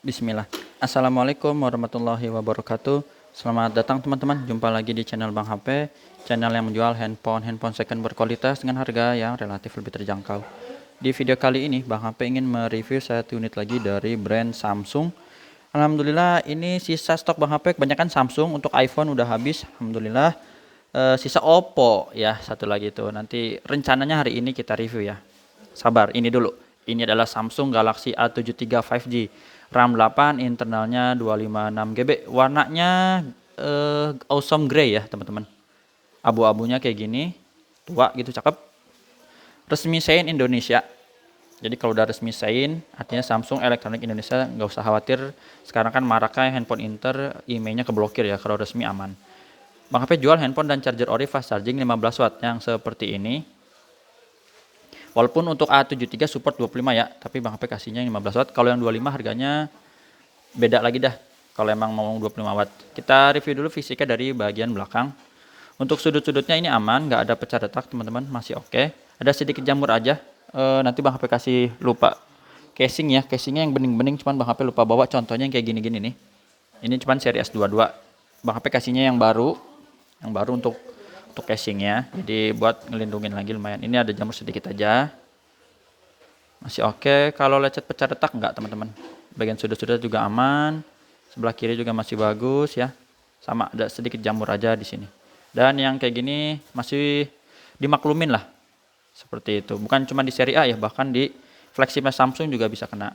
Bismillah. Assalamualaikum warahmatullahi wabarakatuh. Selamat datang teman-teman. Jumpa lagi di channel Bang HP, channel yang menjual handphone second berkualitas dengan harga yang relatif lebih terjangkau. Di video kali ini Bang HP ingin mereview satu unit lagi dari brand Samsung. Alhamdulillah ini sisa stok Bang HP kebanyakan Samsung, untuk iPhone udah habis. Alhamdulillah. Sisa Oppo ya satu lagi itu. Nanti rencananya hari ini kita review ya. Sabar, ini dulu. Ini adalah Samsung Galaxy A73 5G. RAM 8, internalnya 256 GB. Warnanya awesome gray ya, teman-teman. Abu-abunya kayak gini. Tua gitu, cakep. Resmi Sein Indonesia. Jadi kalau udah resmi Sein, artinya Samsung Elektronik Indonesia, nggak usah khawatir. Sekarang kan maraknya handphone Inter, emailnya keblokir ya, kalau resmi aman. Bang HP jual handphone dan charger ori fast charging 15 watt yang seperti ini. Walaupun untuk A73 support 25 ya, tapi Bang HP kasihnya 15 watt. Kalau yang 25 harganya beda lagi dah. Kalau emang mau 25 watt. Kita review dulu fisiknya dari bagian belakang. Untuk sudut-sudutnya ini aman, nggak ada pecah retak teman-teman, masih oke. Ada sedikit jamur aja. Nanti Bang HP kasih lupa casing ya, casingnya yang bening-bening, cuman Bang HP lupa bawa contohnya yang kayak gini-gini nih. Ini cuman seri S22. Bang HP kasihnya yang baru untuk casingnya, jadi buat ngelindungin lagi lumayan. Ini ada jamur sedikit aja, masih oke. Kalau lecet pecah retak enggak teman-teman, bagian sudut-sudut juga aman, sebelah kiri juga masih bagus ya, sama ada sedikit jamur aja di sini. Dan yang kayak gini masih dimaklumin lah, seperti itu. Bukan cuma di seri A ya, bahkan di flagshipnya Samsung juga bisa kena.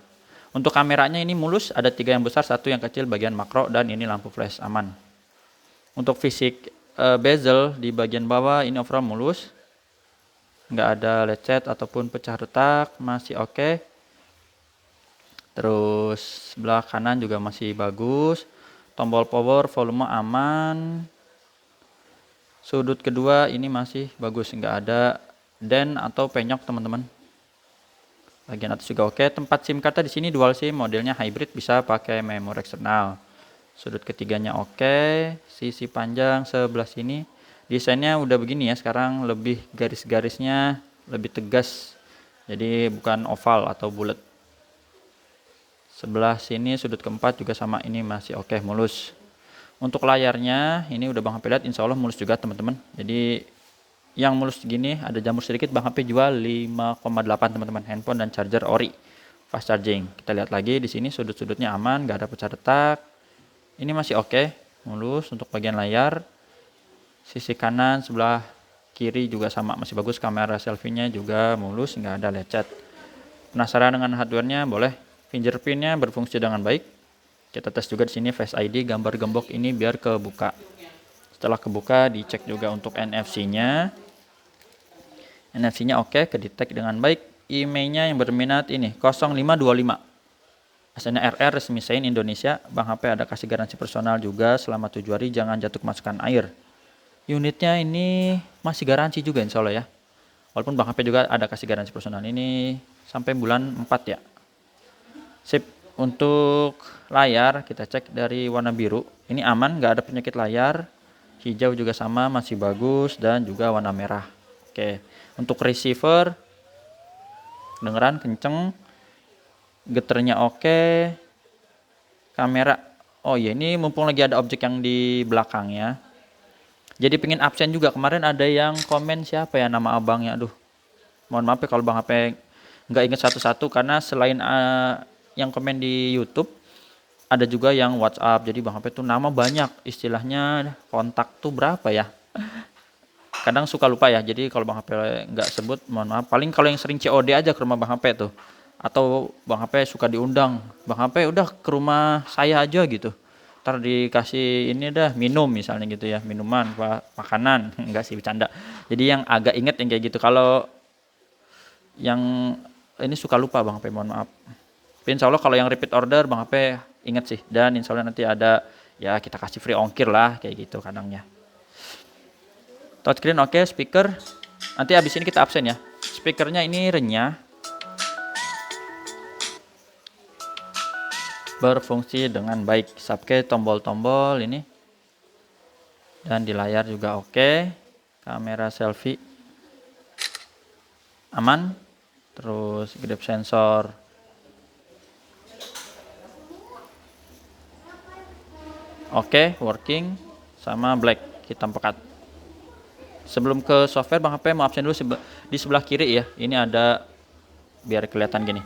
Untuk kameranya ini mulus, ada 3 yang besar, 1 yang kecil bagian makro, dan ini lampu flash aman. Untuk fisik bezel di bagian bawah ini overall mulus, nggak ada lecet ataupun pecah retak, masih oke. Terus sebelah kanan juga masih bagus, tombol power volume aman. Sudut kedua ini masih bagus, nggak ada dent atau penyok teman-teman. Bagian atas juga oke. Tempat SIM card di sini dual SIM, modelnya hybrid, bisa pakai memori eksternal. Sudut ketiganya oke. Sisi panjang sebelah sini desainnya udah begini ya, sekarang lebih garis-garisnya lebih tegas, jadi bukan oval atau bulat. Sebelah sini sudut keempat juga sama, ini masih oke, mulus. Untuk layarnya ini udah Bang HP lihat, insya Allah mulus juga teman-teman. Jadi yang mulus gini ada jamur sedikit, Bang HP jual 5,8 teman-teman, handphone dan charger ori fast charging. Kita lihat lagi di sini sudut-sudutnya aman, gak ada pecah retak. Ini masih oke, mulus. Untuk bagian layar, sisi kanan sebelah kiri juga sama, masih bagus. Kamera selfie-nya juga mulus, nggak ada lecet. Penasaran dengan hardware-nya? Boleh. Fingerprint-nya berfungsi dengan baik. Kita tes juga di sini Face ID, gambar gembok ini biar kebuka. Setelah kebuka dicek juga untuk NFC-nya. NFC-nya oke, kedetek dengan baik. IMEI-nya yang berminat ini 0525. Asalnya RR, resmi Sein Indonesia. Bang HP ada kasih garansi personal juga selama 7 hari, jangan jatuh kemasukan air. Unitnya ini masih garansi juga insya Allah ya. Walaupun Bang HP juga ada kasih garansi personal ini sampai bulan 4 ya. Sip. Untuk layar kita cek dari warna biru. Ini aman, nggak ada penyakit layar. Hijau juga sama, masih bagus. Dan juga warna merah. Oke. Untuk receiver, kedengeran kenceng. Geternya oke. Kamera, oh iya, ini mumpung lagi ada objek yang di belakangnya, jadi pengen absen juga. Kemarin ada yang komen, siapa ya nama abangnya, aduh mohon maaf ya kalau Bang HP nggak inget satu-satu, karena selain yang komen di YouTube, ada juga yang WhatsApp. Jadi Bang HP tuh nama banyak, istilahnya kontak tuh berapa ya, kadang suka lupa ya. Jadi kalau Bang HP nggak sebut, mohon maaf. Paling kalau yang sering COD aja ke rumah Bang HP tuh, atau Bang HP suka diundang, Bang HP udah ke rumah saya aja gitu, ntar dikasih ini dah minum misalnya gitu ya, minuman makanan enggak sih, bercanda. Jadi yang agak inget yang kayak gitu. Kalau yang ini suka lupa Bang HP, mohon maaf. Tapi insya Allah kalau yang repeat order Bang HP inget sih, dan insya Allah nanti ada ya, kita kasih free ongkir lah kayak gitu kadangnya. Touchscreen oke. Speaker nanti abis ini kita absen ya. Speakernya ini renyah, berfungsi dengan baik. Subke tombol-tombol ini, dan di layar juga oke. Kamera selfie aman. Terus grip sensor Oke, working sama black, hitam pekat. Sebelum ke software, Bang HP mau absen dulu di sebelah kiri ya. Ini ada, biar kelihatan gini.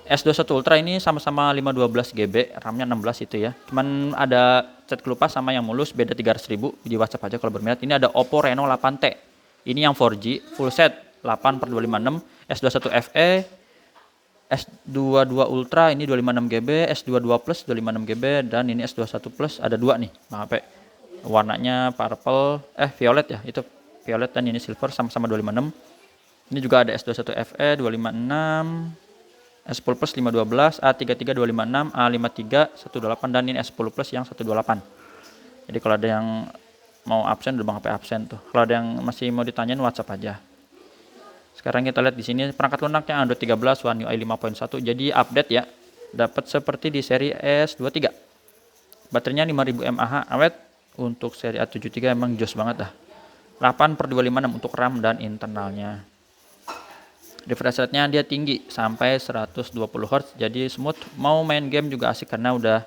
S21 Ultra ini sama-sama 512 GB, RAM-nya 16 itu ya. Cuman ada cat kelupas sama yang mulus, beda 300.000 di WhatsApp aja kalau berminat. Ini ada Oppo Reno 8T. Ini yang 4G, full set 8/256, S21 FE, S22 Ultra ini 256 GB, S22 Plus 256 GB, dan ini S21 Plus ada dua nih, Bang HP. Warnanya purple, violet ya, itu violet, dan ini silver, sama-sama 256. Ini juga ada S21 FE 256, S10 Plus 512, A33 256, A53 128, dan ini S10 Plus yang 128. Jadi kalau ada yang mau absen, udah Bang HP absen tuh. Kalau ada yang masih mau ditanyain, WhatsApp aja. Sekarang kita lihat di sini perangkat lunaknya Android 13 One UI 5.1. Jadi update ya. Dapat seperti di seri S23. Baterainya 5000 mAh awet. Untuk seri A73 emang jos banget dah. 8/256 untuk RAM dan internalnya. Refresh rate-nya dia tinggi sampai 120 Hz. Jadi smooth, mau main game juga asik karena udah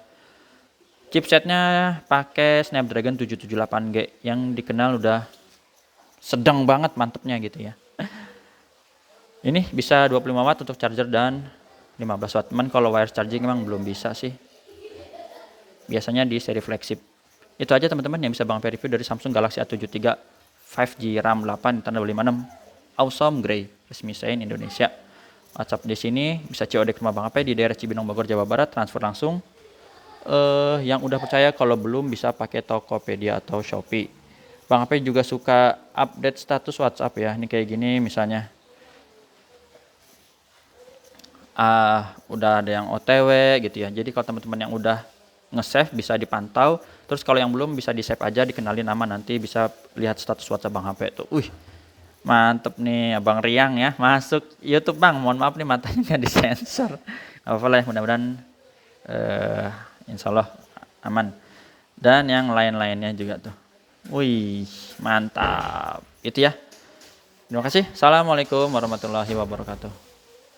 chipsetnya pakai Snapdragon 778G yang dikenal udah sedang banget mantepnya gitu ya. Ini bisa 25 watt untuk charger dan 15 watt. Cuman kalau wireless charging emang belum bisa sih. Biasanya di seri flagship. Itu aja teman-teman yang bisa Bang review dari Samsung Galaxy A73 5G RAM 8 Tanda 56 Awesome Grey resmi Sein Indonesia. WhatsApp di sini bisa COD ke rumah Bang HP di daerah Cibinong Bogor Jawa Barat, transfer langsung. Yang udah percaya, kalau belum bisa pakai Tokopedia atau Shopee. Bang HP juga suka update status WhatsApp ya. Ini kayak gini misalnya. Udah ada yang OTW gitu ya. Jadi kalau teman-teman yang udah nge-save bisa dipantau. Terus kalau yang belum bisa di-save aja, dikenalin nama, nanti bisa lihat status WhatsApp Bang HP tuh. Mantep nih Abang Riang ya, masuk YouTube Bang. Mohon maaf nih matanya nggak disensor. Apa lah ya, mudah-mudahan insya Allah aman. Dan yang lain-lainnya juga tuh. Mantap. Itu ya. Terima kasih. Assalamualaikum warahmatullahi wabarakatuh.